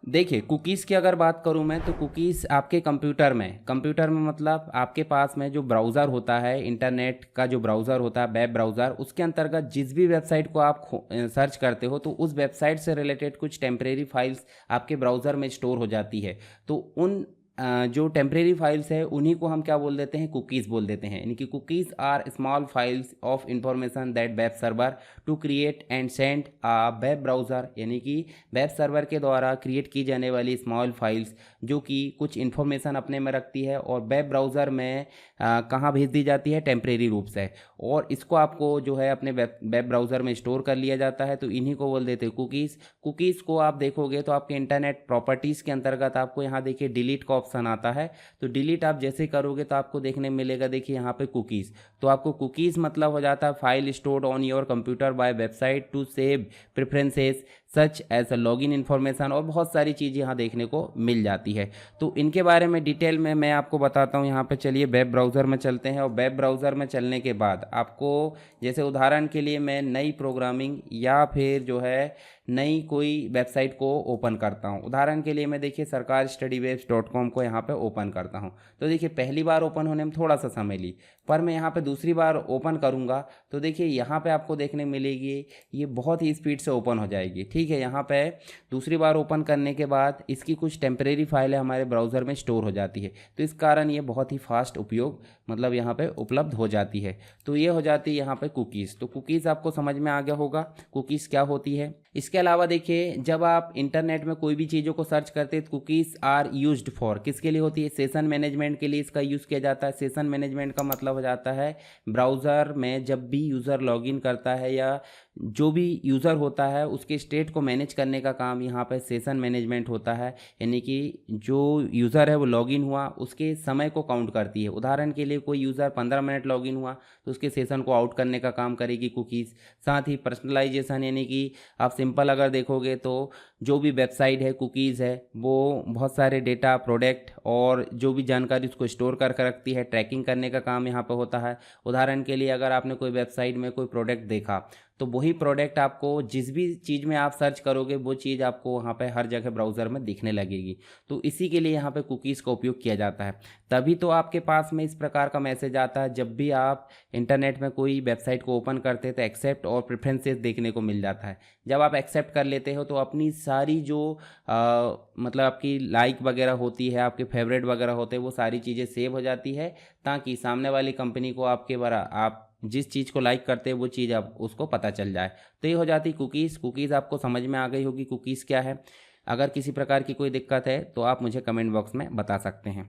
देखिए, कुकीज़ की अगर बात करूँ मैं, तो कुकीज़ आपके कंप्यूटर में मतलब आपके पास में जो ब्राउज़र होता है, इंटरनेट का जो ब्राउज़र होता है, वेब ब्राउज़र, उसके अंतर्गत जिस भी वेबसाइट को आप सर्च करते हो, तो उस वेबसाइट से रिलेटेड कुछ टेम्परेरी फाइल्स आपके ब्राउज़र में स्टोर हो जाती है। तो उन जो टेम्परेरी फाइल्स है, उन्हीं को हम क्या बोल देते हैं, कुकीज़ बोल देते हैं। यानी कि cookies are small files of information that web server to create and send a web browser, यानी कि वेब सर्वर के द्वारा क्रिएट की जाने वाली स्मॉल फाइल्स जो कि कुछ इन्फॉर्मेशन अपने में रखती है और वेब ब्राउज़र में कहाँ भेज दी जाती है, टेम्परेरी रूप से। और इसको आपको जो है अपने वेब ब्राउज़र में स्टोर कर लिया जाता है, तो इन्हीं को बोल देते हैं कुकीज़। कुकीज़ को आप देखोगे तो आपके इंटरनेट प्रॉपर्टीज़ के अंतर्गत आपको यहाँ देखिए डिलीट का ऑप्शन आता है। तो डिलीट आप जैसे करोगे तो आपको देखने मिलेगा, देखिए यहाँ पे कुकीज़। तो आपको कुकीज़ मतलब हो जाता है file stored on your computer by website to save preferences such as a login information, और बहुत सारी चीज़ यहाँ देखने को मिल जाती है। तो इनके बारे में डिटेल में मैं आपको बताता हूँ। यहाँ पे चलिए वेब ब्राउज़र में चलते हैं, और वेब ब्राउज़र में चलने के बाद आपको, जैसे उदाहरण के लिए मैं नई प्रोग्रामिंग या फिर जो है नई कोई वेबसाइट को ओपन करता हूँ। उदाहरण के लिए मैं देखिए सरकार स्टडी वेब्स डॉट कॉम को यहाँ पे ओपन करता हूँ। तो देखिए पहली बार ओपन होने में थोड़ा सा समय ली, पर मैं यहाँ पे दूसरी बार ओपन करूँगा तो देखिए यहाँ पे आपको देखने मिलेगी ये बहुत ही स्पीड से ओपन हो जाएगी। ठीक है, यहाँ पे दूसरी बार ओपन करने के बाद इसकी कुछ टेम्परेरी फाइलें हमारे ब्राउज़र में स्टोर हो जाती है, तो इस कारण ये बहुत ही फास्ट उपयोग मतलब यहाँ पे उपलब्ध हो जाती है। तो ये हो जाती है यहाँ पे कुकीज़। तो कुकीज़ आपको समझ में आ गया होगा कुकीज़ क्या होती है। इसके अलावा देखिए जब आप इंटरनेट में कोई भी चीज़ों को सर्च करते हैं तो कुकीज़ आर यूज्ड फॉर किसके लिए होती है, सेशन मैनेजमेंट के लिए इसका यूज़ किया जाता है। सेशन मैनेजमेंट का मतलब हो जाता है ब्राउज़र में जब भी यूज़र लॉगिन करता है या जो भी यूज़र होता है उसके स्टेट को मैनेज करने का काम यहाँ पर सेशन मैनेजमेंट होता है। यानी कि जो यूज़र है वो लॉगिन हुआ उसके समय को काउंट करती है। उदाहरण के लिए कोई यूज़र 15 मिनट लॉगिन हुआ तो उसके सेशन को आउट करने का काम करेगी कुकीज़। साथ ही पर्सनलाइजेशन, यानी कि आप सिंपल अगर देखोगे तो जो भी वेबसाइट है कुकीज़ है वो बहुत सारे डेटा प्रोडक्ट और जो भी जानकारी उसको स्टोर करके रखती है, ट्रैकिंग करने का काम यहाँ पे होता है। उदाहरण के लिए अगर आपने कोई वेबसाइट में कोई प्रोडक्ट देखा तो वही प्रोडक्ट आपको जिस भी चीज़ में आप सर्च करोगे वो चीज़ आपको वहाँ पे हर जगह ब्राउज़र में दिखने लगेगी। तो इसी के लिए यहाँ पे कुकीज़ का उपयोग किया जाता है। तभी तो आपके पास में इस प्रकार का मैसेज आता है जब भी आप इंटरनेट में कोई वेबसाइट को ओपन करते हैं तो एक्सेप्ट और प्रेफरेंसेस देखने को मिल जाता है। जब आप एक्सेप्ट कर लेते हो तो अपनी सारी जो मतलब आपकी लाइक वगैरह होती है, आपके फेवरेट वगैरह होते हैं, वो सारी चीज़ें सेव हो जाती है ताकि सामने वाली कंपनी को आपके बारे आप जिस चीज़ को लाइक करते हैं वो चीज़ आप उसको पता चल जाए। तो ये हो जाती कुकीज़। कुकीज़ आपको समझ में आ गई होगी कुकीज़ क्या है। अगर किसी प्रकार की कोई दिक्कत है तो आप मुझे कमेंट बॉक्स में बता सकते हैं।